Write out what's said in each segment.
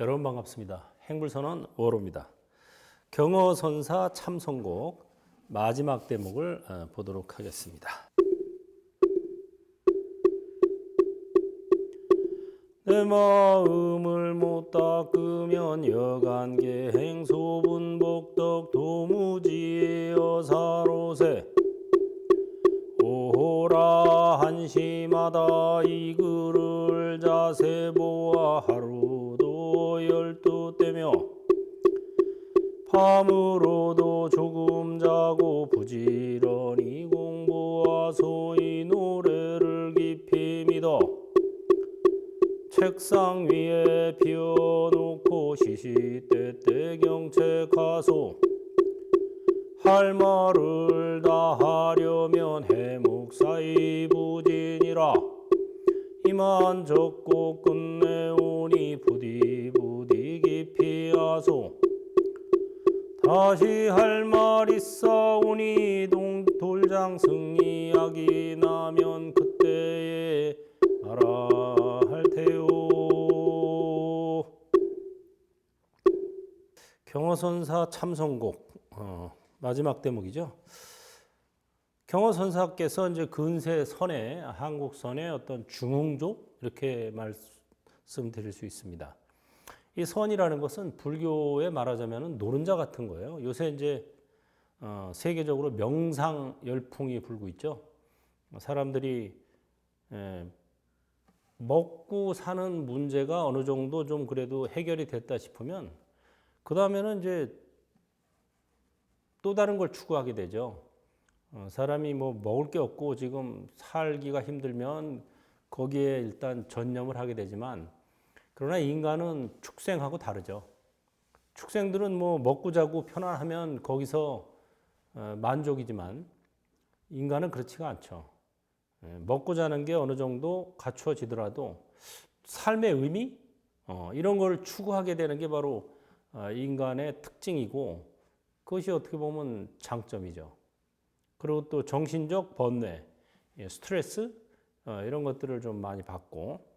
여러분 반갑습니다. 행불선언 5호로입니다. 경어선사 참선곡 마지막 대목을 보도록 하겠습니다. 내 마음을 못 닦으면 여간계행 소분복덕 도무지의 여사로세 오호라 한심하다 이 글을 자세 보아 하루도 열두때며 밤으로도 조금 자고 부지런히 공부하소 이 노래를 깊이 믿어 책상 위에 피워놓고 시시때때 경책하소 할 말을 다 하려면 해묵사이 부진이라 이만 적고 끝내오니 부디 깊이 하소 다시 할 말 있사오니 돌장승이 약이 나면 그때에 말할 테요. 경어선사 참선곡 마지막 대목이죠. 경어선사께서 이제 근세 선의 한국 선의 어떤 중흥조 이렇게 말씀드릴 수 있습니다. 이 선이라는 것은 불교에 말하자면 노른자 같은 거예요. 요새 이제 세계적으로 명상 열풍이 불고 있죠. 사람들이 먹고 사는 문제가 어느 정도 좀 그래도 해결이 됐다 싶으면 그 다음에는 이제 또 다른 걸 추구하게 되죠. 사람이 뭐 먹을 게 없고 지금 살기가 힘들면 거기에 일단 전념을 하게 되지만 그러나 인간은 축생하고 다르죠. 축생들은 뭐 먹고 자고 편안하면 거기서 만족이지만 인간은 그렇지가 않죠. 먹고 자는 게 어느 정도 갖추어지더라도 삶의 의미 이런 걸 추구하게 되는 게 바로 인간의 특징이고 그것이 어떻게 보면 장점이죠. 그리고 또 정신적 번뇌, 스트레스 이런 것들을 좀 많이 받고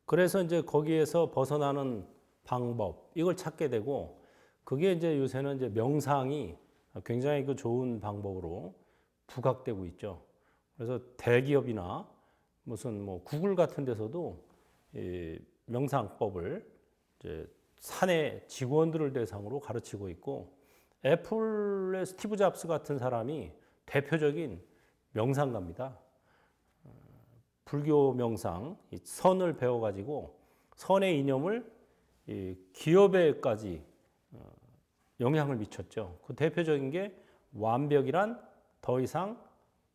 그래서 이제 거기에서 벗어나는 방법 이걸 찾게 되고 그게 이제 요새는 이제 명상이 굉장히 그 좋은 방법으로 부각되고 있죠. 그래서 대기업이나 무슨 뭐 구글 같은 데서도 이 명상법을 이제 사내 직원들을 대상으로 가르치고 있고 애플의 스티브 잡스 같은 사람이 대표적인 명상가입니다. 불교 명상, 선을 배워가지고 선의 이념을 기업에까지 영향을 미쳤죠. 그 대표적인 게 완벽이란 더 이상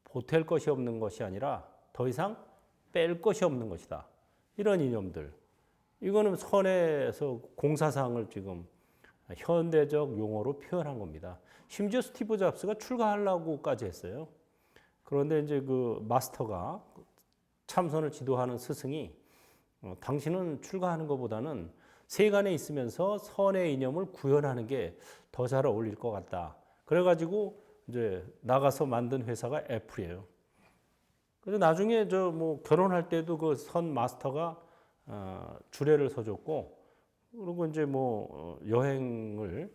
보탤 것이 없는 것이 아니라 더 이상 뺄 것이 없는 것이다. 이런 이념들. 이거는 선에서 공사상을 지금 현대적 용어로 표현한 겁니다. 심지어 스티브 잡스가 출가하려고까지 했어요. 그런데 이제 그 마스터가 참선을 지도하는 스승이 당신은 출가하는 것보다는 세간에 있으면서 선의 이념을 구현하는 게 더 잘 어울릴 것 같다. 그래가지고 이제 나가서 만든 회사가 애플이에요. 그래서 나중에 저 뭐 결혼할 때도 그 선 마스터가 주례를 서줬고 그리고 이제 뭐 여행을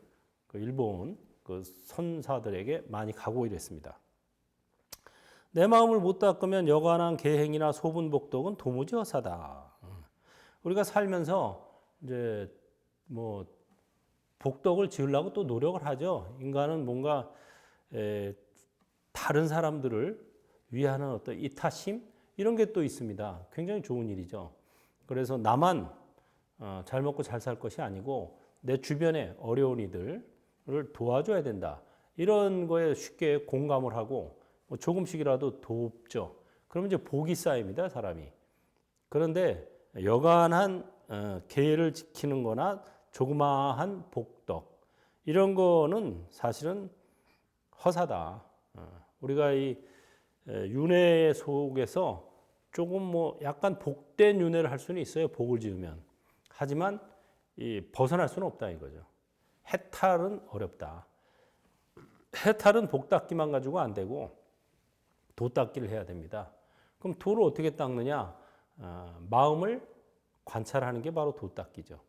그 일본 그 선사들에게 많이 가고 이랬습니다. 내 마음을 못 닦으면 여간한 계행이나 소분복덕은 도무지 허사다. 우리가 살면서 이제 뭐 복덕을 지으려고 또 노력을 하죠. 인간은 뭔가 다른 사람들을 위하는 어떤 이타심 이런 게 또 있습니다. 굉장히 좋은 일이죠. 그래서 나만 잘 먹고 잘 살 것이 아니고 내 주변에 어려운 이들을 도와줘야 된다. 이런 거에 쉽게 공감을 하고 뭐 조금씩이라도 돕죠. 그러면 이제 복이 쌓입니다, 사람이. 그런데 여간한 계를 지키는 거나 조그마한 복덕 이런 거는 사실은 허사다. 우리가 이 윤회 속에서 조금 뭐 약간 복된 윤회를 할 수는 있어요. 복을 지으면. 하지만 이 벗어날 수는 없다 이거죠. 해탈은 어렵다. 해탈은 복 닦기만 가지고 안 되고 도 닦기를 해야 됩니다. 그럼 도를 어떻게 닦느냐? 마음을 관찰하는 게 바로 도닦기죠.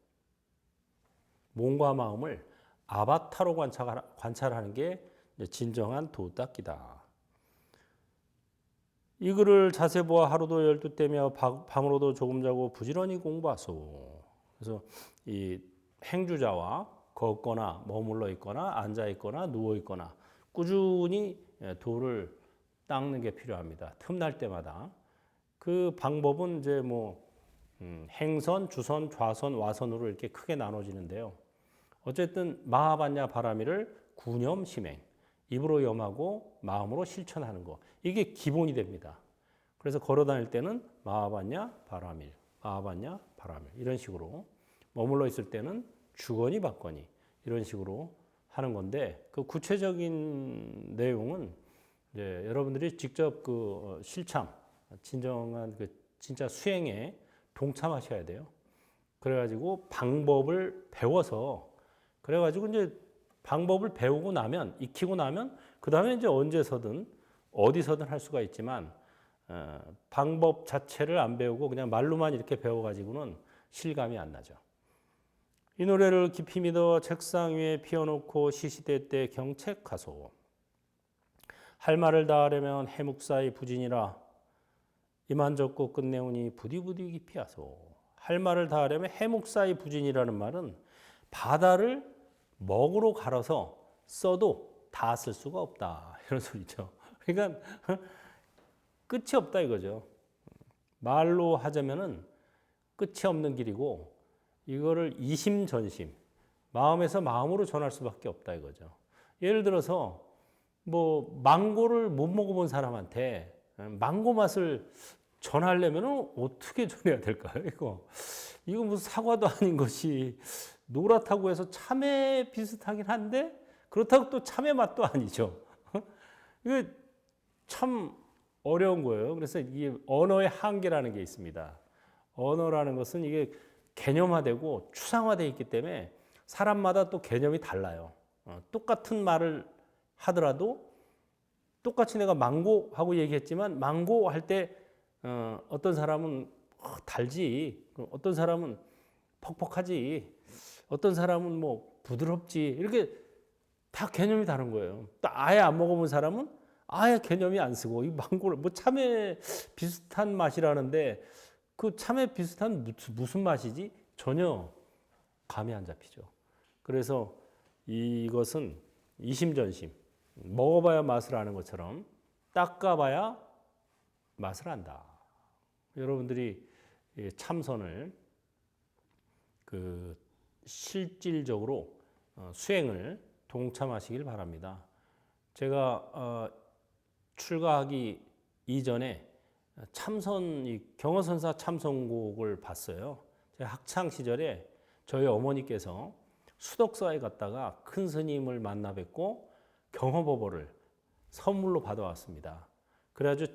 몸과 마음을 아바타로 관찰하는 게 진정한 도닦기다. 이 글을 자세 보아 하루도 열두 때며 밤으로도 조금 자고 부지런히 공부하소. 그래서 이 행주자와 걷거나 머물러 있거나 앉아 있거나 누워 있거나 꾸준히 도를 닦는 게 필요합니다. 틈날 때마다. 그 방법은 이제 뭐 행선, 주선, 좌선, 와선으로 이렇게 크게 나눠지는데요. 어쨌든 마하반야 바라미를 구념 심행, 입으로 염하고 마음으로 실천하는 거. 이게 기본이 됩니다. 그래서 걸어 다닐 때는 마하반야 바라밀, 마하반야 바라밀 이런 식으로 머물러 있을 때는 주거니 받거니 이런 식으로 하는 건데 그 구체적인 내용은 이제 여러분들이 직접 그 실참, 진정한 그 진짜 수행에 동참하셔야 돼요. 그래가지고 방법을 배워서 그래가지고 이제 방법을 배우고 나면 익히고 나면 그 다음에 이제 언제서든 어디서든 할 수가 있지만 방법 자체를 안 배우고 그냥 말로만 이렇게 배워가지고는 실감이 안 나죠. 이 노래를 깊이 믿어 책상 위에 피워놓고 시시대 때 경책하소. 할 말을 다하려면 해묵사의 부진이라 이만 적고 끝내오니 부디부디 깊이 하소. 할 말을 다하려면 해묵사의 부진이라는 말은 바다를 먹으로 갈아서 써도 다 쓸 수가 없다 이런 소리죠. 그러니까 끝이 없다 이거죠. 말로 하자면은 끝이 없는 길이고 이거를 이심전심 마음에서 마음으로 전할 수밖에 없다 이거죠. 예를 들어서 뭐 망고를 못 먹어본 사람한테 망고 맛을 전하려면 어떻게 전해야 될까요? 이거 무슨 사과도 아닌 것이 노랗다고 해서 참외 비슷하긴 한데 그렇다고 또 참외 맛도 아니죠. 이거 참 어려운 거예요. 그래서 이게 언어의 한계라는 게 있습니다. 언어라는 것은 이게 개념화되고 추상화되어 있기 때문에 사람마다 또 개념이 달라요. 똑같은 말을 하더라도 똑같이 내가 망고 하고 얘기했지만 망고 할 때 어떤 사람은 달지, 어떤 사람은 퍽퍽하지, 어떤 사람은 뭐 부드럽지 이렇게 다 개념이 다른 거예요. 또 아예 안 먹어본 사람은 아예 개념이 안 쓰고 이 망고를 뭐 참외 비슷한 맛이라는데 그 참외 비슷한 무슨 맛이지? 전혀 감이 안 잡히죠. 그래서 이것은 이심전심 먹어봐야 맛을 아는 것처럼 닦아봐야 맛을 안다. 여러분들이 참선을 그 실질적으로 수행을 동참하시길 바랍니다. 제가 출가하기 이전에 참선 경허선사 참선곡을 봤어요. 제가 학창 시절에 저희 어머니께서 수덕사에 갔다가 큰 스님을 만나 뵙고 경허법어를 선물로 받아왔습니다. 그래가지고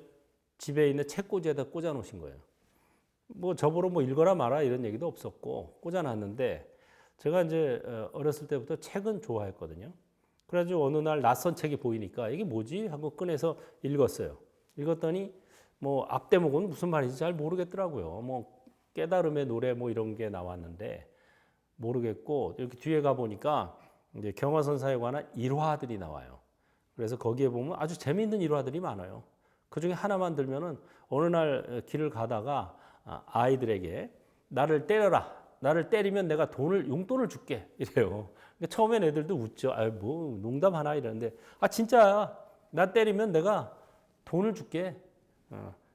집에 있는 책꽂이에다 꽂아 놓으신 거예요. 뭐 저보러 뭐 읽어라 마라 이런 얘기도 없었고 꽂아놨는데 제가 이제 어렸을 때부터 책은 좋아했거든요. 그래가지고 어느 날 낯선 책이 보이니까 이게 뭐지 하고 꺼내서 읽었어요. 읽었더니 뭐 앞대목은 무슨 말인지 잘 모르겠더라고요. 뭐 깨달음의 노래 뭐 이런 게 나왔는데 모르겠고 이렇게 뒤에 가 보니까 이제 경화선사에 관한 일화들이 나와요. 그래서 거기에 보면 아주 재미있는 일화들이 많아요. 그 중에 하나만 들면은 어느 날 길을 가다가 아이들에게 나를 때려라. 나를 때리면 내가 용돈을 줄게. 이래요. 근데 처음엔 애들도 웃죠. 아, 뭐 농담하나 이러는데 아 진짜야. 나 때리면 내가 돈을 줄게.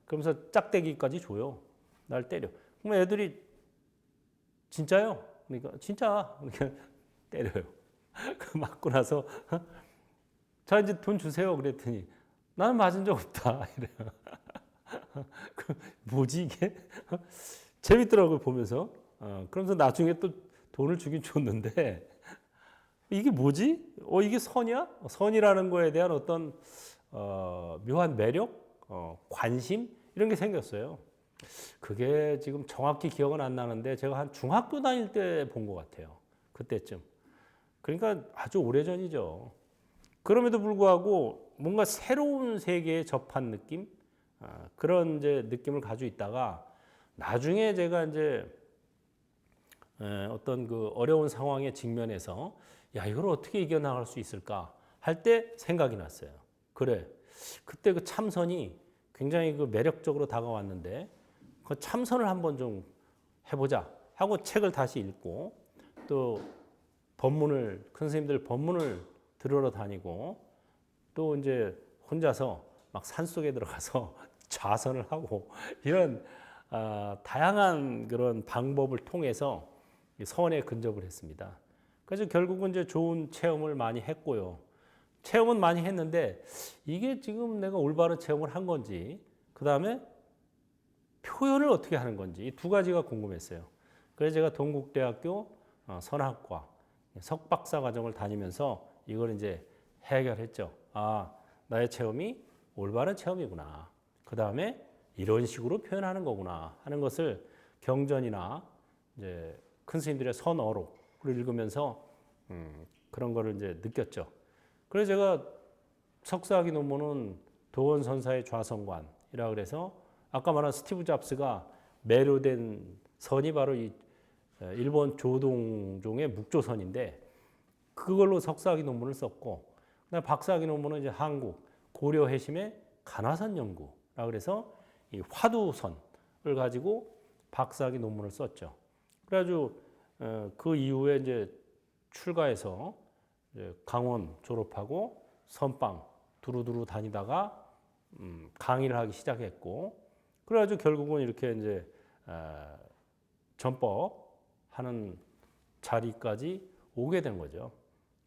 그러면서 짝대기까지 줘요. 날 때려. 그럼 애들이 진짜요? 그러니까 진짜. 그러니까 때려요. 그 맞고 나서 자 이제 돈 주세요. 그랬더니 나는 맞은 적 없다. 이래요. 그 뭐지 이게? 재밌더라고요 보면서. 그러면서 나중에 또 돈을 주긴 줬는데 이게 뭐지? 이게 선이야? 선이라는 거에 대한 어떤 묘한 매력, 관심 이런 게 생겼어요. 그게 지금 정확히 기억은 안 나는데 제가 한 중학교 다닐 때 본 것 같아요. 그때쯤. 그러니까 아주 오래전이죠. 그럼에도 불구하고 뭔가 새로운 세계에 접한 느낌? 그런 이제 느낌을 가지고 있다가 나중에 제가 이제 어떤 그 어려운 상황에 직면해서 야, 이걸 어떻게 이겨나갈 수 있을까 할 때 생각이 났어요. 그래, 그때 그 참선이 굉장히 그 매력적으로 다가왔는데 그 참선을 한번 좀 해보자 하고 책을 다시 읽고 또 법문을 큰 스님들 법문을 들으러 다니고 또 이제 혼자서 막 산속에 들어가서 좌선을 하고 이런 다양한 그런 방법을 통해서 서원에 근접을 했습니다. 그래서 결국은 이제 좋은 체험을 많이 했고요. 체험은 많이 했는데 이게 지금 내가 올바른 체험을 한 건지 그 다음에 표현을 어떻게 하는 건지 이 두 가지가 궁금했어요. 그래서 제가 동국대학교 선학과 석박사 과정을 다니면서 이걸 이제 해결했죠. 아, 나의 체험이 올바른 체험이구나. 그 다음에 이런 식으로 표현하는 거구나 하는 것을 경전이나 이제 큰 스님들의 선어록을 읽으면서 그런 거를 이제 느꼈죠. 그래서 제가 석사학위 논문은 도원선사의 좌선관이라 그래서 아까 말한 스티브 잡스가 매료된 선이 바로 이 일본 조동종의 묵조선인데 그걸로 석사학위 논문을 썼고 그다음 박사학위 논문은 이제 한국 고려 해심의 간화선 연구라 그래서 이 화두선을 가지고 박사학위 논문을 썼죠. 그래가지고 그 이후에 이제 출가해서 이제 강원 졸업하고 선방 두루두루 다니다가 강의를 하기 시작했고 그래가지고 결국은 이렇게 이제 전법 하는 자리까지 오게 된 거죠.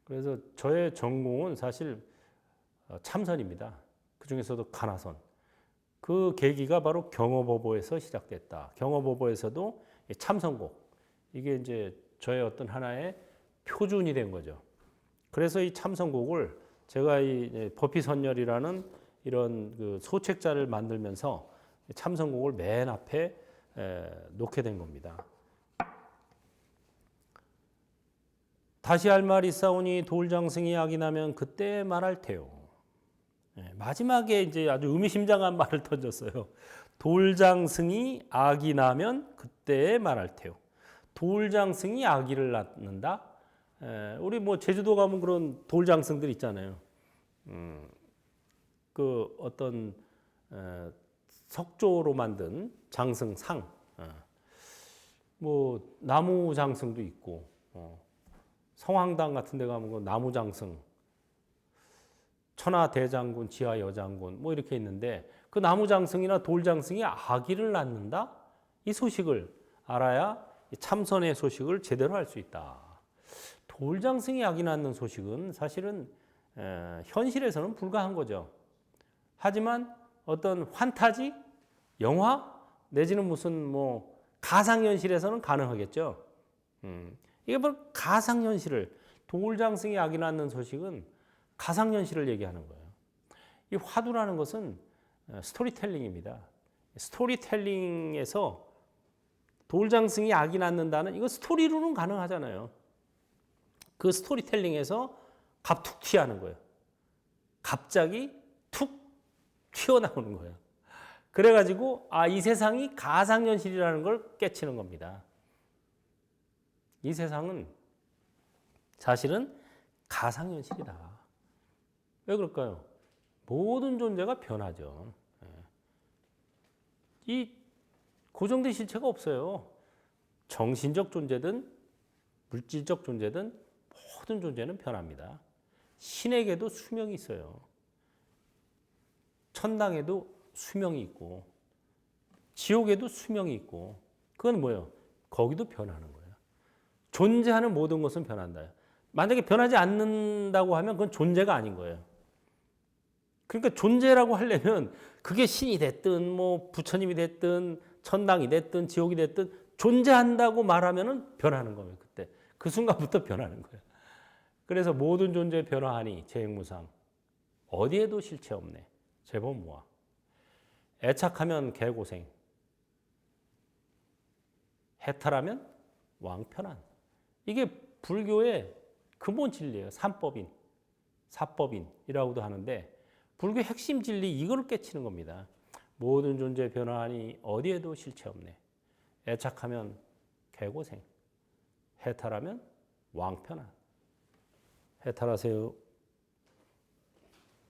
그래서 저의 전공은 사실 참선입니다. 그 중에서도 간화선. 그 계기가 바로 경어보보에서 시작됐다. 경어보보에서도 참선곡. 이게 이제 저의 어떤 하나의 표준이 된 거죠. 그래서 이 참선곡을 제가 이 법희선열이라는 이런 그 소책자를 만들면서 참선곡을 맨 앞에 놓게 된 겁니다. 다시 할 말이 있사오니 돌장승이 악이 나면 그때 말할 테요. 마지막에 이제 아주 의미심장한 말을 던졌어요. 돌장승이 악이 나면 그때 말할 테요. 돌장승이 악의를 낳는다. 우리 뭐 제주도 가면 그런 돌장승들 있잖아요. 그 어떤 석조로 만든 장승상, 뭐 나무 장승도 있고, 성황당 같은 데 가면 그 나무 장승, 천하 대장군, 지하 여장군 뭐 이렇게 있는데 그 나무 장승이나 돌 장승이 아기를 낳는다? 이 소식을 알아야 참선의 소식을 제대로 할 수 있다. 돌 장승이 아기 낳는 소식은 사실은 현실에서는 불가한 거죠. 하지만 어떤 환타지, 영화 내지는 무슨 뭐 가상현실에서는 가능하겠죠. 이게 바로 가상현실을 돌장승이 아기 낳는 소식은 가상현실을 얘기하는 거예요. 이 화두라는 것은 스토리텔링입니다. 스토리텔링에서 돌장승이 아기 낳는다는 이거 스토리로는 가능하잖아요. 그 스토리텔링에서 갑툭 튀어나오는 거예요. 갑자기 툭 튀어나오는 거예요. 그래가지고 이 세상이 가상현실이라는 걸 깨치는 겁니다. 이 세상은 사실은 가상현실이다. 왜 그럴까요? 모든 존재가 변하죠. 이 고정된 실체가 없어요. 정신적 존재든 물질적 존재든 모든 존재는 변합니다. 신에게도 수명이 있어요. 천당에도 수명이 있고 지옥에도 수명이 있고 그건 뭐예요? 거기도 변하는 거예요. 존재하는 모든 것은 변한다. 만약에 변하지 않는다고 하면 그건 존재가 아닌 거예요. 그러니까 존재라고 하려면 그게 신이 됐든 뭐 부처님이 됐든 천당이 됐든 지옥이 됐든 존재한다고 말하면은 변하는 거예요. 그때 그 순간부터 변하는 거예요. 그래서 모든 존재 변화하니 재행무상 어디에도 실체 없네. 제법무아. 애착하면 개고생. 해탈하면 왕편한. 이게 불교의 근본 진리예요. 삼법인, 사법인이라고도 하는데 불교의 핵심 진리 이거를 깨치는 겁니다. 모든 존재 변화하니 어디에도 실체 없네. 애착하면 개고생. 해탈하면 왕편한. 해탈하세요.